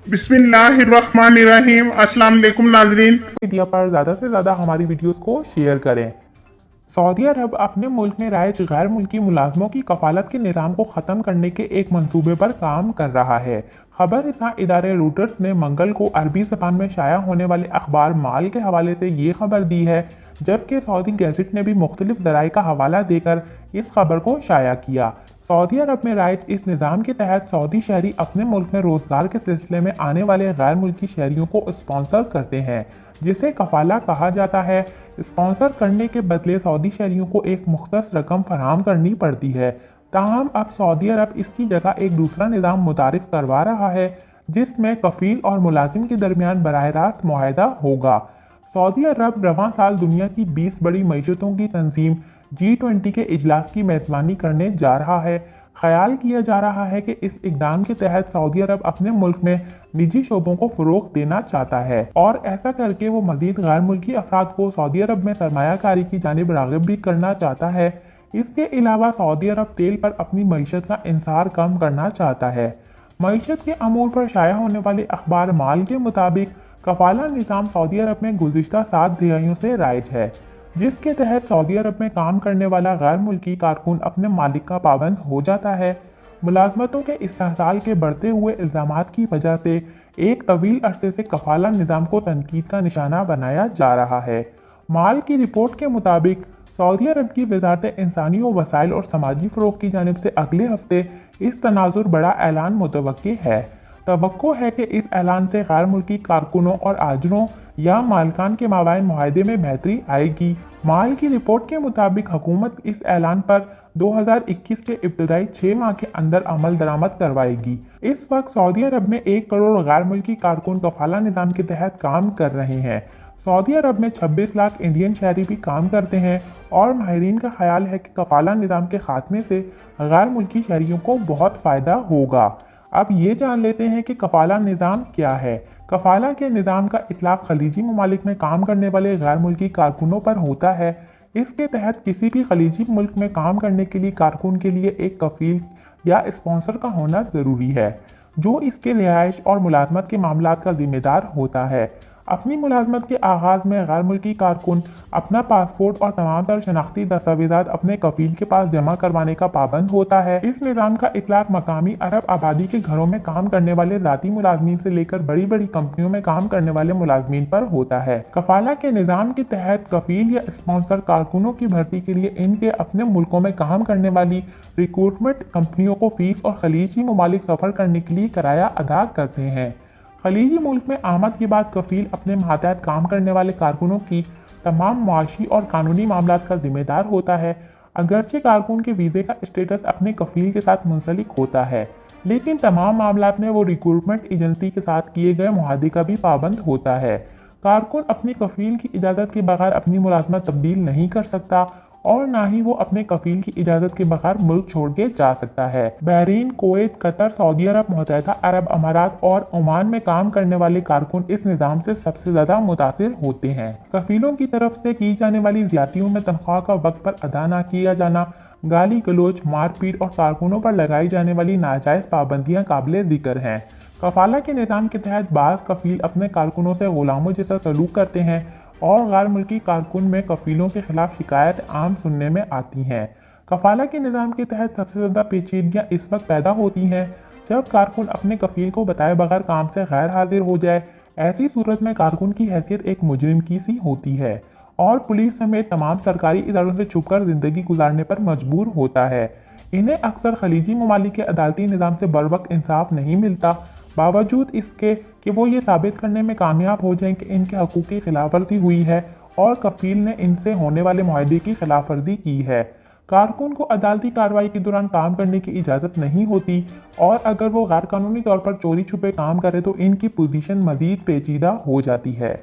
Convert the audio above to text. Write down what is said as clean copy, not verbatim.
बिस्मिल्लाहिर्रहमानिर्रहीम। अस्सलाम वालेकुम नाजरीन। मीडिया पर ज़्यादा से ज़्यादा हमारी वीडियोस को शेयर करें। सऊदी अरब अपने मुल्क में राइज गैर मुल्की मुलाजमों की कफालत के निज़ाम को ख़त्म करने के एक मंसूबे पर काम कर रहा है। खबर रसा इदारे रूटर्स ने मंगल को अरबी ज़बान में शाया होने वाले अखबार माल के हवाले से ये खबर दी है, जबकि सऊदी गैजेट ने भी मुख्तलिफ ज़राए का हवाला देकर इस खबर को शाया किया। सऊदी अरब में राइज इस निज़ाम के तहत सऊदी शहरी अपने मुल्क में रोज़गार के सिलसिले में आने वाले गैर मुल्की शहरियों को स्पॉन्सर करते हैं, जिसे कफाला कहा जाता है। स्पॉन्सर करने के बदले सऊदी शहरियों को एक मुख्तस रकम फराहम करनी पड़ती है। ताहम अब सऊदी अरब इसकी जगह एक दूसरा निज़ाम मुतारिफ करवा रहा है, जिसमें कफील और मुलाजिम के दरमियान बराह रास्त मुआहदा होगा। सऊदी अरब रवां साल दुनिया की 20 बड़ी मईशतों की तंजीम G20 के इजलास की मेज़बानी करने जा रहा है। ख्याल किया जा रहा है कि इस इकदाम के तहत सऊदी अरब अपने मुल्क में निजी शोबों को फ़रोग़ देना चाहता है और ऐसा करके वो मज़ीद गैर मुल्की अफराद को सऊदी अरब में सरमायाकारी की जानिब राग़िब भी करना चाहता है। इसके अलावा सऊदी अरब तेल पर अपनी मईशत का इंसार कम करना चाहता है। मईशत के अमूर पर शाया होने वाले अखबार माल के मुताबिक कफाला निज़ाम सऊदी अरब में गुज़िश्ता 7 दिहाइयों से राइज है, जिसके तहत सऊदी अरब में काम करने वाला गैर मुल्की कारकुन अपने मालिक का पाबंद हो जाता है। मुलाजमतों के इस्तेहसाल के बढ़ते हुए इल्ज़ामात की वजह से एक तवील अरसे से कफाला निज़ाम को तनकीद का निशाना बनाया जा रहा है। माल की रिपोर्ट के मुताबिक सऊदी अरब की वजारत इंसानी वसाइल और समाजी फ़रोग़ की जानिब से अगले हफ्ते इस तनाजुर बड़ा ऐलान मुतवक्की है। तवक्को है कि इस ऐलान से गैर मुल्की कारकुनों और आजरों या मालकान के माबैन मुआहदे में बेहतरी आएगी। माल की रिपोर्ट के मुताबिक हुकूमत इस ऐलान पर 2021 के इब्तदाई 6 माह के अंदर अमल दरामद करवाएगी। इस वक्त सऊदी अरब में 1 करोड़ गैर मुल्की कारकुन कफाला निज़ाम के तहत काम कर रहे हैं। सऊदी अरब में 26 लाख इंडियन शहरी भी काम करते हैं और माहिरीन का ख्याल है कि कफाला निज़ाम के खात्मे से गैर मुल्की शहरियों को बहुत फ़ायदा होगा। अब ये जान लेते हैं कि कफाला निज़ाम क्या है। कफाला के निज़ाम का इतलाक़ खलीजी ममालिक में काम करने वाले गैर मुल्की कारकुनों पर होता है। इसके तहत किसी भी खलीजी मुल्क में काम करने के लिए कारकुन के लिए एक कफील या स्पॉन्सर का होना ज़रूरी है, जो इसके रिहाइश और मुलाजमत के मामलात का ज़िम्मेदार होता है। अपनी मुलाजमत के आगाज़ में गैर मुल्की कारकुन अपना पासपोर्ट और तमाम तर शनाख्ती दस्तावेज़ात अपने कफील के पास जमा करवाने का पाबंद होता है। इस निज़ाम का इतलाक़ मकामी अरब आबादी के घरों में काम करने वाले ज़ाती मुलाजमीन से लेकर बड़ी बड़ी कंपनियों में काम करने वाले मुलाजमीन पर होता है। कफाला के निज़ाम के तहत कफील या स्पॉन्सर कारकुनों की भर्ती के लिए इनके अपने मुल्कों में काम करने वाली रिक्रूटमेंट कंपनियों को फ़ीस और खलीजी ममालिक सफ़र करने के लिए किराया अदा करते हैं। खलीजी मुल्क में आमद के बाद कफील अपने मातहत काम करने वाले कारकुनों की तमाम मुआशी और कानूनी मामलात का जिम्मेदार होता है। अगरचे कारकुन के वीज़े का स्टेटस अपने कफील के साथ मुंसलिक होता है, लेकिन तमाम मामलात में वो रिक्रूटमेंट एजेंसी के साथ किए गए मुआहदे का भी पाबंद होता है। कारकुन अपनी कफील की इजाज़त के बगैर अपनी मुलाजमत तब्दील नहीं कर सकता और ना ही वो अपने कफील की इजाज़त के बगैर मुल्क छोड़ के जा सकता है। बहरीन, कुवैत, कतर, सऊदी अरब, मुत्तहिदा अरब अमारात और ओमान में काम करने वाले कारकुन इस निज़ाम से सबसे ज़्यादा मुतासिर होते हैं। कफीलों की तरफ से की जाने वाली ज़्यादतियों में तनख्वाह का वक्त पर अदा न किया जाना, गाली गलोच, मारपीट और कारकुनों पर लगाई जाने वाली नाजायज़ पाबंदियाँ काबिल ज़िक्र हैं। कफाला के निज़ाम के तहत बाज़ कफील अपने कारकुनों से ग़ुलामों जैसा सलूक करते हैं और गैर मुल्की कारकुन में कफीलों के खिलाफ शिकायत आम सुनने में आती हैं। कफाला के निज़ाम के तहत सबसे ज़्यादा पेचीदगियाँ इस वक्त पैदा होती हैं जब कारकुन अपने कफील को बताए बगैर काम से गैर हाजिर हो जाए। ऐसी सूरत में कारकुन की हैसियत एक मुजरिम की सी होती है और पुलिस समेत तमाम सरकारी इदारों से छुपकर ज़िंदगी गुजारने पर मजबूर होता है। इन्हें अक्सर खलीजी ममालिक के अदालती निज़ाम से बरवक्त इंसाफ नहीं मिलता, बावजूद इसके कि वो ये साबित करने में कामयाब हो जाएं कि इनके हकूक़ की खिलाफ वर्जी हुई है और कफील ने इनसे होने वाले मुआहदे की खिलाफ वर्जी की है। कारकुन को अदालती कार्रवाई के दौरान काम करने की इजाज़त नहीं होती और अगर वो गैर कानूनी तौर पर चोरी छुपे काम करे तो इनकी पोजीशन मज़ीद पेचीदा हो जाती है।